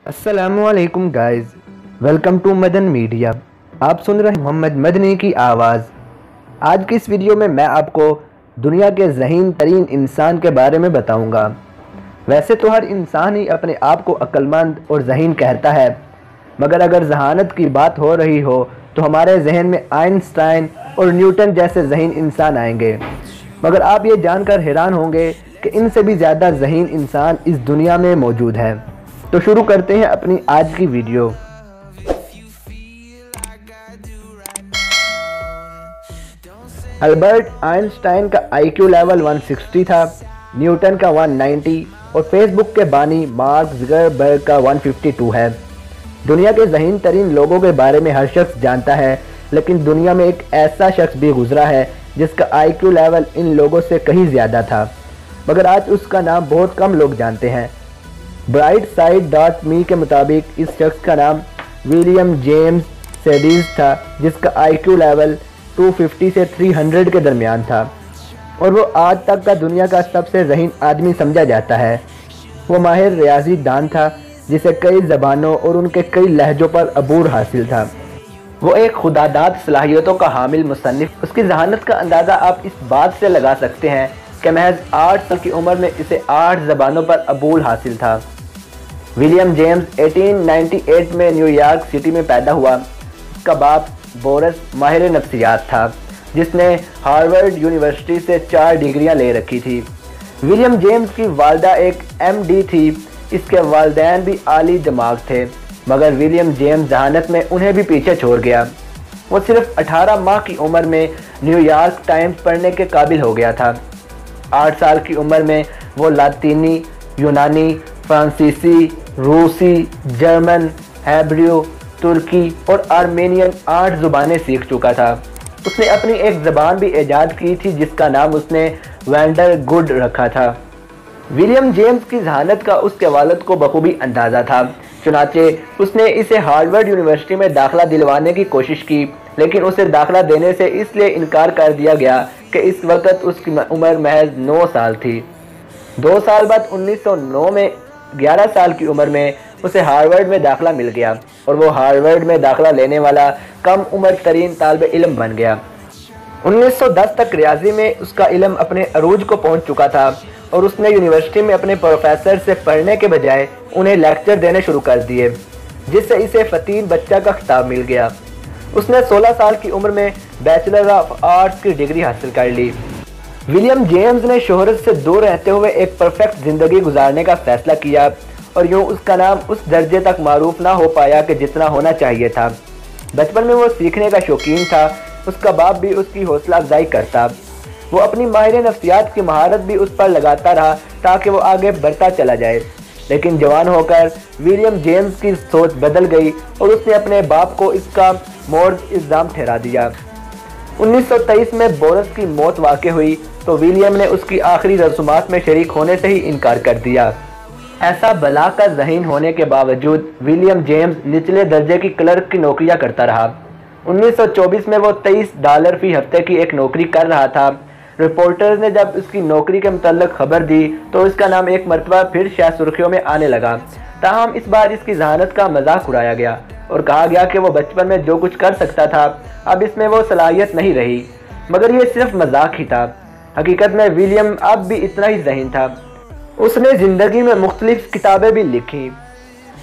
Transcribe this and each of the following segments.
अस्सलामुअलैकुम guys, welcome to Madan Media. आप सुन रहे हैं मोहम्मद मदनी की आवाज़। आज की इस वीडियो में मैं आपको दुनिया के ज़हीन तरीन इंसान के बारे में बताऊंगा। वैसे तो हर इंसान ही अपने आप को अक्लमंद और ज़हीन कहता है, मगर अगर जहानत की बात हो रही हो तो हमारे जहन में आइंस्टाइन और न्यूटन जैसे ज़हीन इंसान आएंगे। मगर आप ये जानकर हैरान होंगे कि इनसे भी ज़्यादा ज़हीन इंसान इस दुनिया में मौजूद है। तो शुरू करते हैं अपनी आज की वीडियो। अल्बर्ट आइंस्टाइन का आईक्यू लेवल 160 था, न्यूटन का 190 और फेसबुक के बानी मार्क ज़ुकरबर्ग का 152 है। दुनिया के ज़हीन तरीन लोगों के बारे में हर शख्स जानता है, लेकिन दुनिया में एक ऐसा शख्स भी गुजरा है जिसका आईक्यू लेवल इन लोगों से कहीं ज़्यादा था, मगर आज उसका नाम बहुत कम लोग जानते हैं। Brightside.me के मुताबिक इस शख्स का नाम विलियम जेम्स सेडीज था, जिसका आईक्यू लेवल 250 से 300 के दरमियान था और वो आज तक का दुनिया का सबसे ज़हीन आदमी समझा जाता है। वो माहिर रियाजी दान था जिसे कई ज़बानों और उनके कई लहजों पर अबूर हासिल था। वो एक खुदादाद सलाहियतों का हामिल मुसन्निफ। उसकी जहानत का अंदाज़ा आप इस बात से लगा सकते हैं कि महज 8 साल की उम्र में इसे 8 ज़बानों पर अबूर हासिल था। विलियम जेम्स 1898 में न्यूयॉर्क सिटी में पैदा हुआ। उसका बाप बोरस माहिर नफ्सियात था, जिसने हार्वर्ड यूनिवर्सिटी से 4 डिग्रियां ले रखी थी। विलियम जेम्स की वालदा एक MD थी। इसके वालिदैन भी आली दिमाग थे, मगर विलियम जेम्स जहानत में उन्हें भी पीछे छोड़ गया। वो सिर्फ 18 माह की उम्र में न्यूयॉर्क टाइम्स पढ़ने के काबिल हो गया था। 8 साल की उम्र में वो लातीनी, यूनानी, फ्रांसीसी, रूसी, जर्मन, हेब्रू, तुर्की और आर्मेनियन 8 ज़ुबानें सीख चुका था। उसने अपनी एक ज़बान भी ईजाद की थी जिसका नाम उसने वैंडरगुड रखा था। विलियम जेम्स की जहानत का उसके वालिद को बखूबी अंदाज़ा था, चुनाचे उसने इसे हार्वर्ड यूनिवर्सिटी में दाखिला दिलवाने की कोशिश की, लेकिन उसे दाखिला देने से इसलिए इनकार कर दिया गया कि इस वक्त उसकी उम्र महज 9 साल थी। 2 साल बाद 1909 में 11 साल की उम्र में उसे हार्वर्ड में दाखिला मिल गया और वो हार्वर्ड में दाखिला लेने वाला कम उम्र तरीन तालिब इल्म बन गया। 1910 तक रियाजी में उसका इल्म अपने अरूज को पहुंच चुका था और उसने यूनिवर्सिटी में अपने प्रोफेसर से पढ़ने के बजाय उन्हें लेक्चर देने शुरू कर दिए, जिससे इसे फतीन बच्चा का खिताब मिल गया। उसने 16 साल की उम्र में बैचलर ऑफ आर्ट्स की डिग्री हासिल कर ली। विलियम जेम्स ने शोहरत से दूर रहते हुए एक परफेक्ट ज़िंदगी गुजारने का फैसला किया और यूँ उसका नाम उस दर्जे तक मारूफ ना हो पाया कि जितना होना चाहिए था। बचपन में वो सीखने का शौकीन था। उसका बाप भी उसकी हौसला अफजाई करता। वो अपनी माहिर नफ्सियात की महारत भी उस पर लगाता रहा ताकि वो आगे बढ़ता चला जाए, लेकिन जवान होकर विलियम जेम्स की सोच बदल गई और उसने अपने बाप को इसका मोर्ज इल्ज़ाम ठहरा दिया। 1923 में बोरस की मौत वाक़ई हुई तो विलियम ने उसकी आखिरी रसूमात में शरीक होने से ही इनकार कर दिया। ऐसा बला का ज़हीन होने के बावजूद विलियम जेम्स निचले दर्जे की क्लर्क की नौकरियां करता रहा। 1924 में वो $23 फी हफ्ते की एक नौकरी कर रहा था। रिपोर्टर्स ने जब उसकी नौकरी के मुतल्लिक़ खबर दी तो इसका नाम एक मरतबा फिर शायद सुर्खियों में आने लगा। ताहम इस बार इसकी जहानत का मजाक उड़ाया गया और कहा गया कि वो बचपन में जो कुछ कर सकता था अब इसमें वो सलाहियत नहीं रही, मगर ये सिर्फ मजाक ही था। हकीकत में विलियम अब भी इतना ही ज़हीन था। उसने ज़िंदगी में मुख्तलिफ किताबें भी लिखी।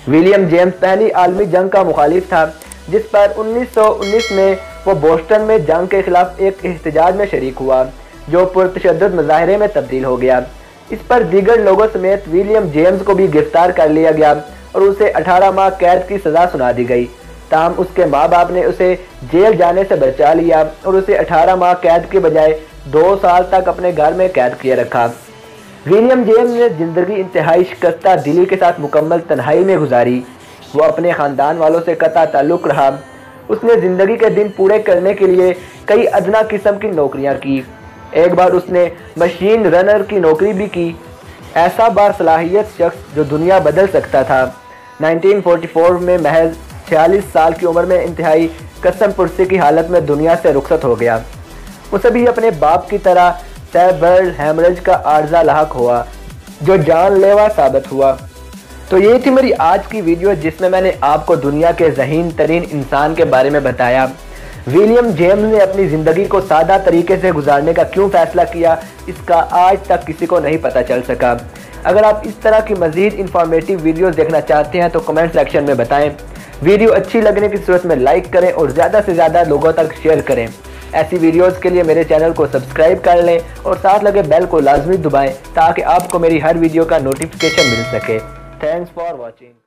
विलियम जेम्स पहली आलमी जंग का मुखालिफ था, जिस पर 1919 में वो बोस्टन में जंग के खिलाफ एक एहतजाज में शरीक हुआ जो पुरतशद्दुद मुजाहरे में तब्दील हो गया। इस पर दीगर लोगों समेत विलियम जेम्स को भी गिरफ्तार कर लिया गया और उसे 18 माह कैद की सज़ा सुना दी गई। ताहम उसके माँ बाप ने उसे जेल जाने से बचा लिया और उसे 18 माह कैद के बजाय 2 साल तक अपने घर में कैद किए रखा। विलियम जेम्स ने ज़िंदगी इंतहाई शिकस्ता दिली के साथ मुकम्मल तन्हाई में गुजारी। वो अपने ख़ानदान वालों से कता ताल्लुक़ रहा। उसने ज़िंदगी के दिन पूरे करने के लिए कई अदना किस्म की नौकरियां की। एक बार उसने मशीन रनर की नौकरी भी की। ऐसा बासलाहियत शख्स जो दुनिया बदल सकता था। 1944 में महज 46 साल की उम्र में इंतहाई कसम पुरसी की हालत में दुनिया से रुखसत हो गया। उसे भी अपने बाप की तरह सेरेब्रल हेमरेज का आर्जा लाहक हुआ जो जानलेवा साबित हुआ। تو یہ تھی میری آج کی ویڈیو جس میں نے آپ کو دنیا کے ذہین ترین انسان کے بارے میں بتایا۔ ولیم جیمز نے اپنی زندگی کو سادہ طریقے سے گزارنے کا کیوں فیصلہ کیا، اس کا آج تک کسی کو نہیں پتہ چل سکا۔ اگر آپ اس طرح کی مزید انفارمیٹیو ویڈیوز دیکھنا چاہتے ہیں تو کمنٹ سیکشن میں بتائیں۔ ویڈیو اچھی لگنے کی صورت میں لائک کریں اور زیادہ سے زیادہ لوگوں تک شیئر کریں۔ ایسی ویڈیوز کے لیے میرے چینل کو سبسکرائب کر لیں اور ساتھ لگے بیل کو لازمی دبائیں تاکہ آپ کو میری ہر ویڈیو کا نوٹیفیکیشن مل سکے۔ Thanks for watching.